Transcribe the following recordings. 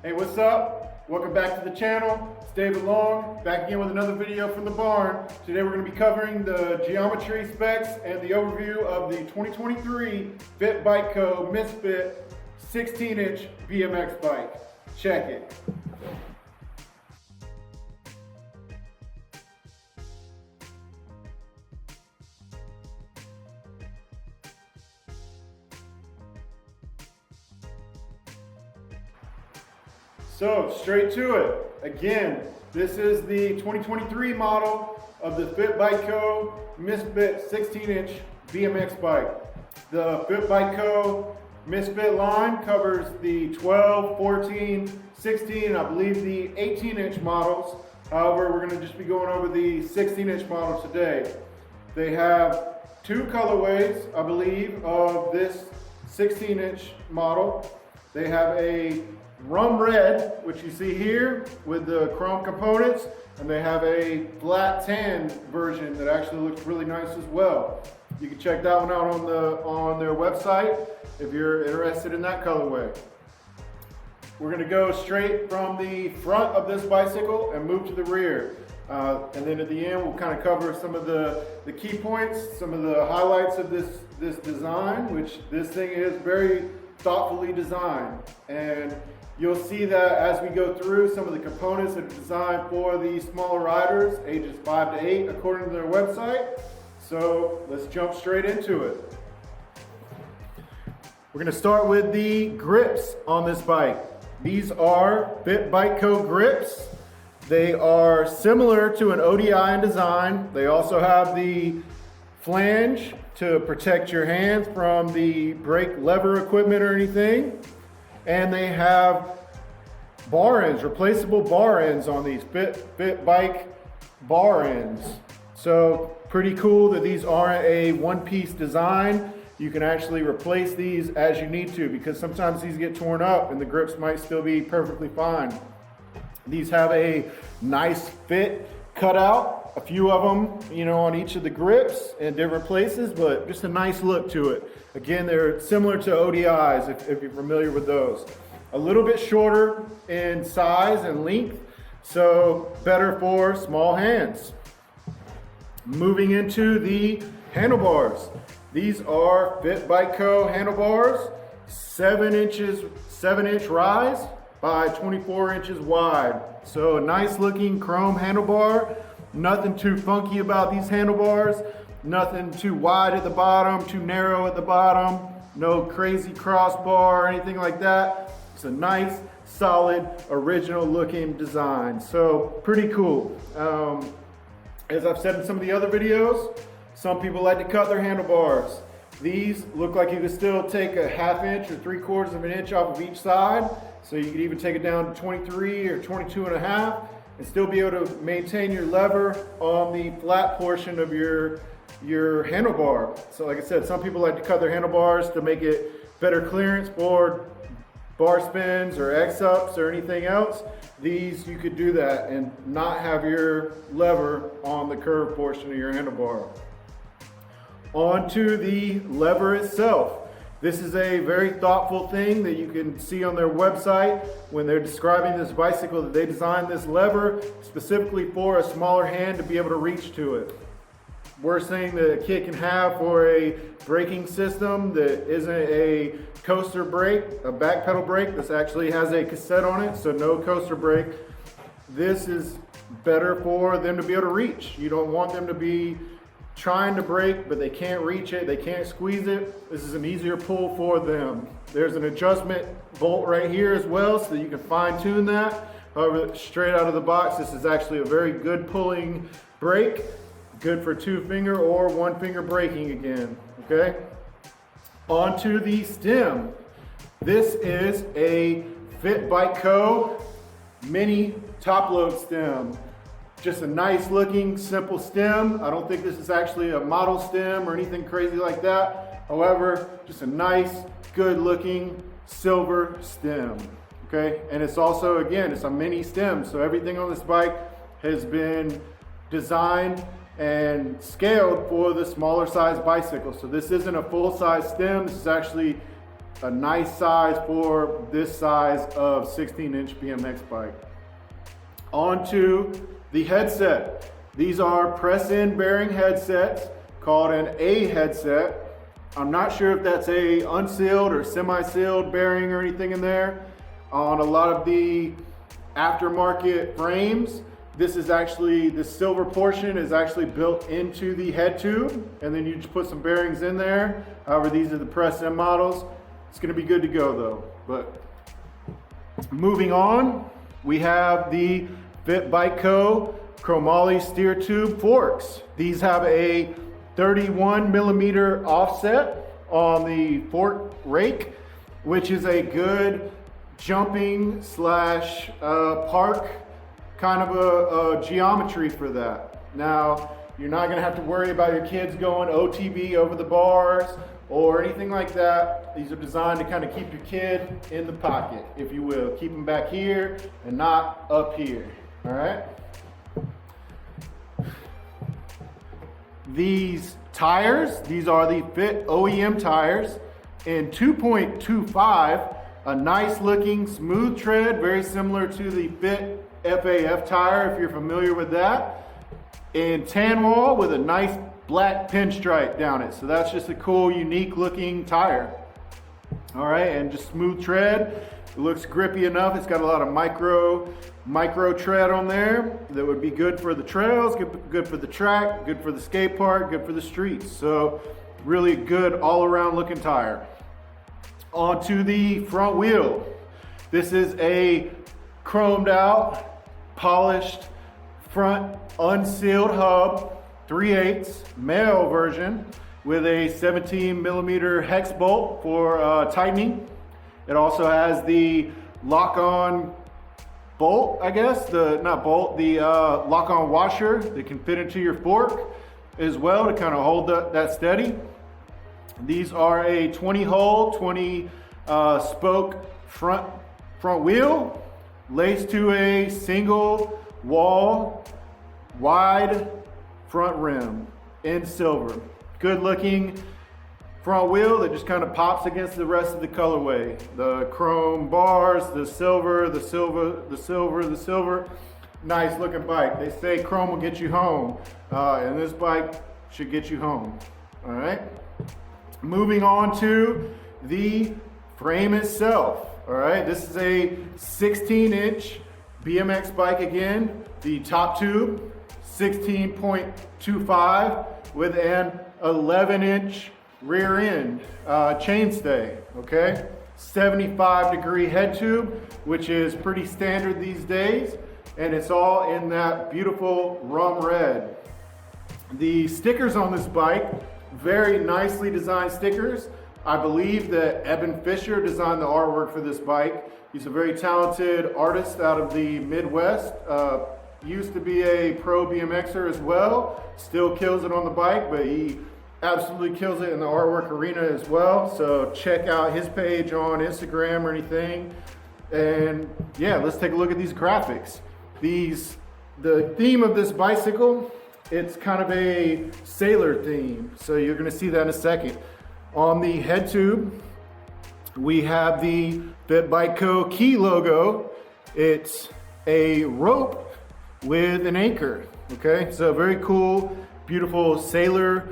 Hey, what's up? Welcome back to the channel. It's David Long, back again with another video from the barn. Today we're going to be covering the geometry specs and the overview of the 2023 Fit Bike Co. Misfit 16-inch BMX bike. Check it. So straight to it. Again, this is the 2023 model of the Fit Bike Co. Misfit 16-inch BMX bike. The Fit Bike Co. Misfit line covers the 12, 14, 16, and I believe the 18-inch models. However, we're going to just be going over the 16-inch model today. They have two colorways, I believe, of this 16-inch model. They have a Rum Red, which you see here with the chrome components, and they have a flat tan version that actually looks really nice as well. You can check that one out on their website if you're interested in that colorway. We're going to go straight from the front of this bicycle and move to the rear. And then at the end, we'll kind of cover some of the key points, some of the highlights of this design, which this thing is very thoughtfully designed. And you'll see that as we go through, some of the components that are designed for the smaller riders, ages 5 to 8, according to their website. So let's jump straight into it. We're gonna start with the grips on this bike. These are Fit Bike Co. grips. They are similar to an ODI in design. They also have the flange to protect your hands from the brake lever equipment or anything. And they have bar ends, replaceable bar ends on these Fit Bike bar ends. So pretty cool that these aren't a one-piece design. You can actually replace these as you need to, because sometimes these get torn up and the grips might still be perfectly fine. These have a nice fit cutout, a few of them, you know, on each of the grips in different places, but just a nice look to it. Again, they're similar to ODIs if you're familiar with those. A little bit shorter in size and length, so better for small hands. Moving into the handlebars. These are Fit Bike Co. handlebars, 7-inch rise by 24 inches wide. So a nice looking chrome handlebar. Nothing too funky about these handlebars. Nothing too wide at the bottom, too narrow at the bottom. No crazy crossbar or anything like that. It's a nice, solid, original looking design. So pretty cool. As I've said in some of the other videos, some people like to cut their handlebars. These look like you could still take a 1/2 inch or 3/4 of an inch off of each side. So you could even take it down to 23 or 22.5 and still be able to maintain your lever on the flat portion of your handlebar. So like I said, some people like to cut their handlebars to make it better clearance for bar spins or X-ups or anything else. These, you could do that and not have your lever on the curved portion of your handlebar. Onto the lever itself. This is a very thoughtful thing that you can see on their website when they're describing this bicycle, that they designed this lever specifically for a smaller hand to be able to reach to it. Worst thing that a kid can have for a braking system that isn't a coaster brake, a back pedal brake. This actually has a cassette on it, so no coaster brake. This is better for them to be able to reach. You don't want them to be trying to brake, but they can't reach it, they can't squeeze it. This is an easier pull for them. There's an adjustment bolt right here as well, so that you can fine tune that. However, straight out of the box, this is actually a very good pulling brake. Good for 2-finger or 1-finger braking again, okay? Onto the stem. This is a Fit Bike Co. mini top load stem. Just a nice looking, simple stem. I don't think this is actually a model stem or anything crazy like that. However, just a nice, good looking silver stem, okay? And it's also, again, it's a mini stem, so everything on this bike has been designed and scaled for the smaller size bicycle. So this isn't a full size stem, this is actually A nice size for this size of 16-inch BMX bike. On to the headset. These are press-in bearing headsets called an A headset. I'm not sure if that's a unsealed or semi-sealed bearing or anything in there. On a lot of the aftermarket frames, this is actually, the silver portion is actually built into the head tube, and then you just put some bearings in there. However, these are the press-in models. It's gonna be good to go though. But moving on, we have the Fit Bike Co. chromoly steer tube forks. These have a 31 millimeter offset on the fork rake, which is a good jumping slash park kind of a geometry for that. Now, you're not gonna have to worry about your kids going OTB over the bars or anything like that. These are designed to kind of keep your kid in the pocket, if you will. Keep them back here and not up here, all right? These tires, these are the Fit OEM tires in 2.25, a nice looking smooth tread, very similar to the Fit FAF tire if you're familiar with that, in tan wall with a nice black pinstripe down it. So that's just a cool, unique looking tire. All right, and just smooth tread. It looks grippy enough. It's got a lot of micro tread on there that would be good for the trails, good for the track, good for the skate park, good for the streets. So really good all around looking tire. Onto the front wheel. This is a chromed out, polished front unsealed hub, 3/8 male version with a 17 millimeter hex bolt for tightening. It also has the lock-on bolt, I guess, the lock-on washer that can fit into your fork as well to kind of hold that steady. These are a 20 hole, 20 spoke front wheel laced to a single wall wide front rim in silver. Good looking front wheel that just kind of pops against the rest of the colorway. The chrome bars, the silver. Nice looking bike. They say chrome will get you home, and this bike should get you home. All right. Moving on to the frame itself. All right, this is a 16-inch BMX bike again. The top tube, 16.25 with an 11-inch rear end chainstay, okay? 75-degree head tube, which is pretty standard these days, and it's all in that beautiful Rum Red. The stickers on this bike, very nicely designed stickers. I believe that Eben Fisher designed the artwork for this bike. He's a very talented artist out of the Midwest. Used to be a pro BMXer as well. Still kills it on the bike, but he absolutely kills it in the artwork arena as well. So check out his page on Instagram or anything. And yeah, let's take a look at these graphics. The theme of this bicycle, it's kind of a sailor theme. So you're gonna see that in a second. On the head tube, we have the Fit Bike Co. key logo. It's a rope with an anchor, okay? So very cool, beautiful sailor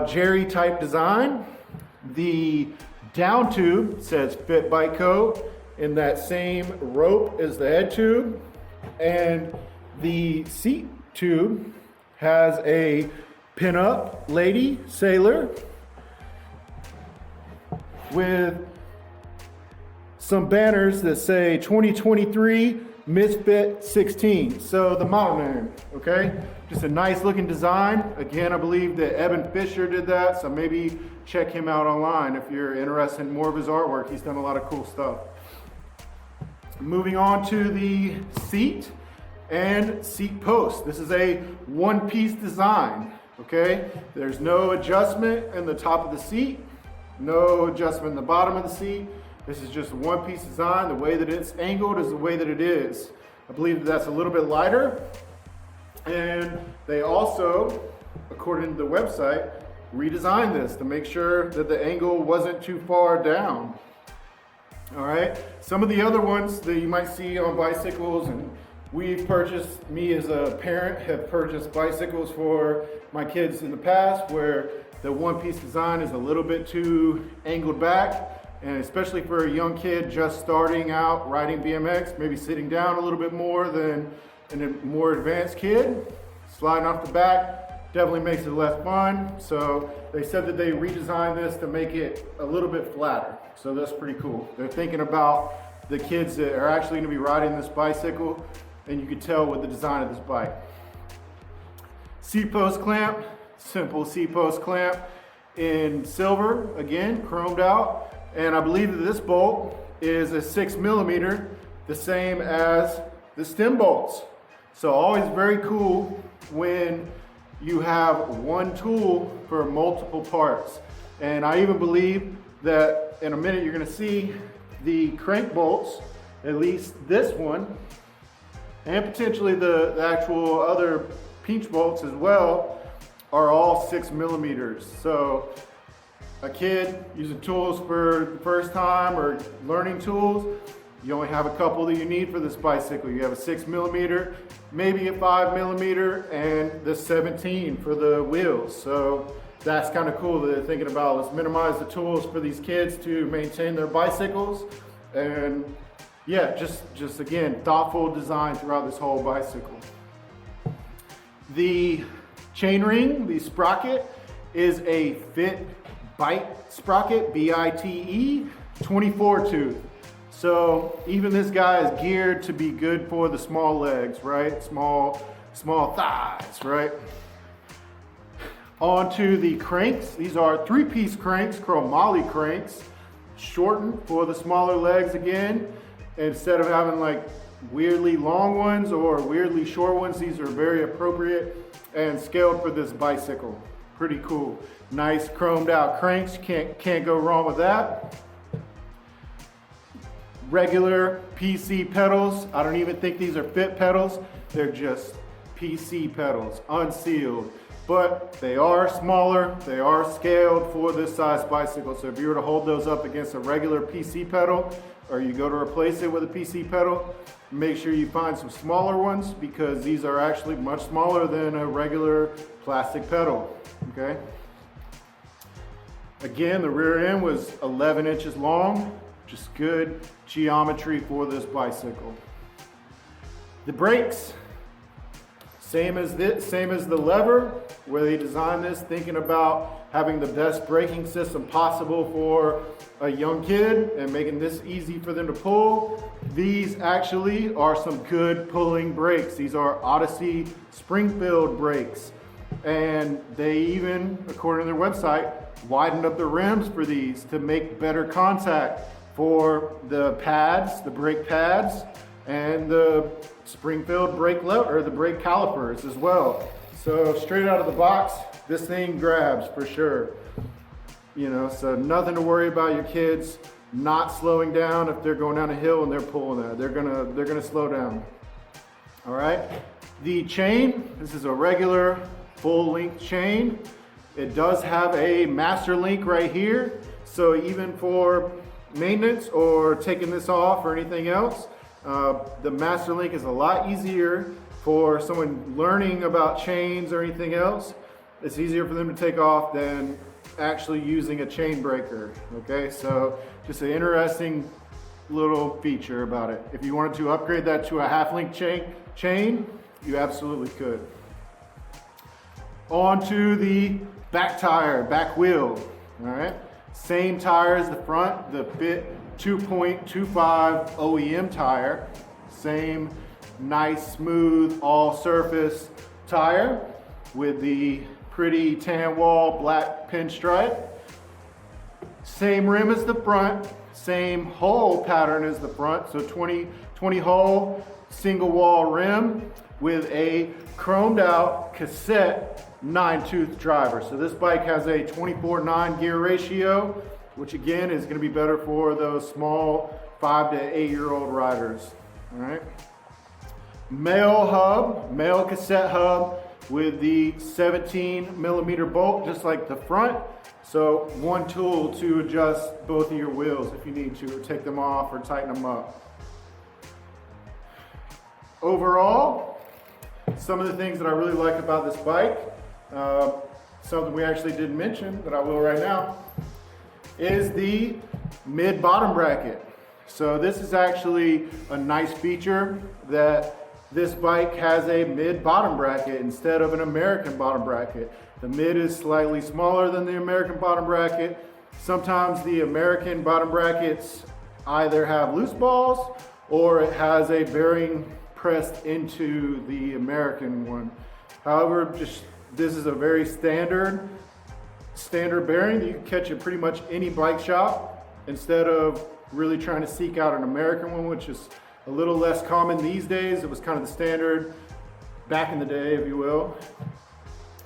Jerry type design. The down tube says Fit Bike Co. in that same rope as the head tube. And the seat tube has a pin-up lady sailor with some banners that say 2023 Misfit 16. So the model name, okay? Just a nice looking design. Again, I believe that Eben Fisher did that, so maybe check him out online if you're interested in more of his artwork. He's done a lot of cool stuff. Moving on to the seat and seat post. This is a one-piece design, okay? There's no adjustment in the top of the seat. No adjustment in the bottom of the seat. This is just a one-piece design. The way that it's angled is the way that it is. I believe that's a little bit lighter. And they also, according to the website, redesigned this to make sure that the angle wasn't too far down. All right, some of the other ones that you might see on bicycles, and we've purchased, me as a parent have purchased bicycles for my kids in the past where the one-piece design is a little bit too angled back, and especially for a young kid just starting out riding BMX, maybe sitting down a little bit more than a more advanced kid, sliding off the back definitely makes it less fun. So they said that they redesigned this to make it a little bit flatter. So that's pretty cool. They're thinking about the kids that are actually gonna be riding this bicycle, and you can tell with the design of this bike. Seat post clamp, simple seat post clamp in silver, again, chromed out. And I believe that this bolt is a 6mm, the same as the stem bolts. So always very cool when you have one tool for multiple parts. And I even believe that in a minute you're gonna see the crank bolts, at least this one, and potentially the actual other pinch bolts as well, are all 6mm. So a kid using tools for the first time or learning tools, you only have a couple that you need for this bicycle. You have a 6mm, maybe a 5mm, and the 17 for the wheels. So that's kind of cool that they're thinking about, let's minimize the tools for these kids to maintain their bicycles. And yeah, just again, thoughtful design throughout this whole bicycle. The chain ring, the sprocket, is a Fit Bite sprocket, B-I-T-E, 24 tooth. So even this guy is geared to be good for the small legs, right? Small thighs, right? Onto the cranks. These are 3-piece cranks, chromoly cranks, shortened for the smaller legs again. Instead of having like weirdly long ones or weirdly short ones, these are very appropriate and scaled for this bicycle. Pretty cool. Nice chromed out cranks, can't go wrong with that. Regular PC pedals. I don't even think these are Fit pedals. They're just PC pedals, unsealed. But they are smaller, they are scaled for this size bicycle. So if you were to hold those up against a regular PC pedal, or you go to replace it with a PC pedal, make sure you find some smaller ones because these are actually much smaller than a regular plastic pedal, okay? Again, the rear end was 11 inches long, just good geometry for this bicycle. The brakes, same as the lever, where they designed this thinking about having the best braking system possible for a young kid and making this easy for them to pull. These actually are some good pulling brakes. These are Odyssey Springfield brakes. And they even, according to their website, widened up the rims for these to make better contact for the pads, the brake pads, and the Springfield brake lever, or the brake calipers as well. So straight out of the box, this thing grabs for sure. You know, so nothing to worry about your kids not slowing down if they're going down a hill and they're pulling that. They're gonna slow down. All right. The chain, this is a regular full length chain. It does have a master link right here. So even for maintenance or taking this off or anything else, the master link is a lot easier for someone learning about chains or anything else. It's easier for them to take off than actually using a chain breaker, okay? So just an interesting little feature about it. If you wanted to upgrade that to a half-link chain, you absolutely could. On to the back tire, back wheel, all right? Same tire as the front, the Fit 2.25 OEM tire. Same nice, smooth, all-surface tire with the pretty tan wall black pinstripe. Same rim as the front, same hole pattern as the front, so 20 hole single wall rim with a chromed out cassette 9-tooth driver. So this bike has a 24/9 gear ratio, which again is going to be better for those small 5 to 8-year-old riders. All right. Male hub, male cassette hub with the 17mm bolt, just like the front, So one tool to adjust both of your wheels if you need to, or take them off or tighten them up. Overall, some of the things that I really like about this bike, something we actually didn't mention, but I will right now, is the mid-bottom bracket. So this is actually a nice feature, that this bike has a mid-bottom bracket instead of an American bottom bracket. The mid is slightly smaller than the American bottom bracket. Sometimes the American bottom brackets either have loose balls or it has a bearing pressed into the American one. However, this is a very standard bearing that you can catch at pretty much any bike shop, instead of really trying to seek out an American one, which is a little less common these days. It was kind of the standard back in the day, if you will.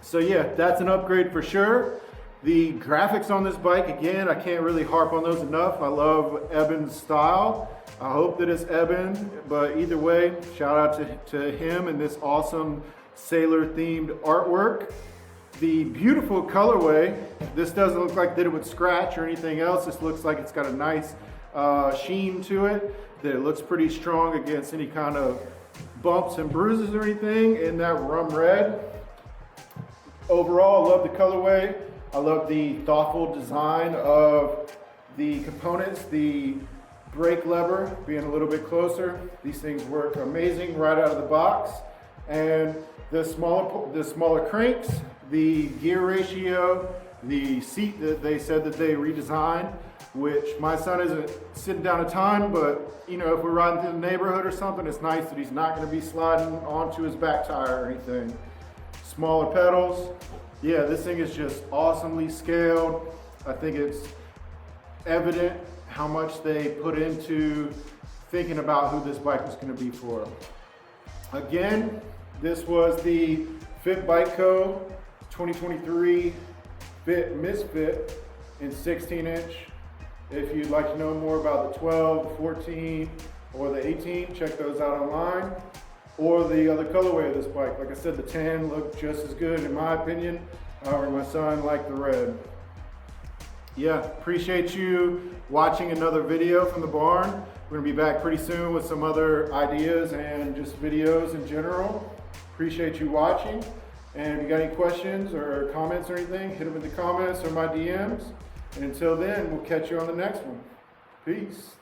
So yeah, that's an upgrade for sure. The graphics on this bike, again, I can't really harp on those enough. I love Eben's style. I hope that it's Eben, but either way, shout out to him and this awesome sailor themed artwork. The beautiful colorway. This doesn't look like that it would scratch or anything else. This looks like it's got a nice sheen to it, that it looks pretty strong against any kind of bumps and bruises or anything in that Rum Red. Overall, I love the colorway. I love the thoughtful design of the components, the brake lever being a little bit closer. These things work amazing right out of the box. And the smaller cranks, the gear ratio, the seat that they said that they redesigned, which my son isn't sitting down a ton, but you know, if we're riding through the neighborhood or something, it's nice that he's not going to be sliding onto his back tire or anything. Smaller pedals. Yeah, this thing is just awesomely scaled. I think it's evident how much they put into thinking about who this bike was going to be for. Again, this was the Fit Bike Co. 2023 Fit Misfit in 16-inch. If you'd like to know more about the 12, the 14, or the 18, check those out online. Or the other colorway of this bike. Like I said, the tan looked just as good in my opinion. However, my son liked the red. Yeah, appreciate you watching another video from the barn. We're gonna be back pretty soon with some other ideas and just videos in general. Appreciate you watching. And if you got any questions or comments or anything, hit them in the comments or my DMs. And until then, we'll catch you on the next one. Peace.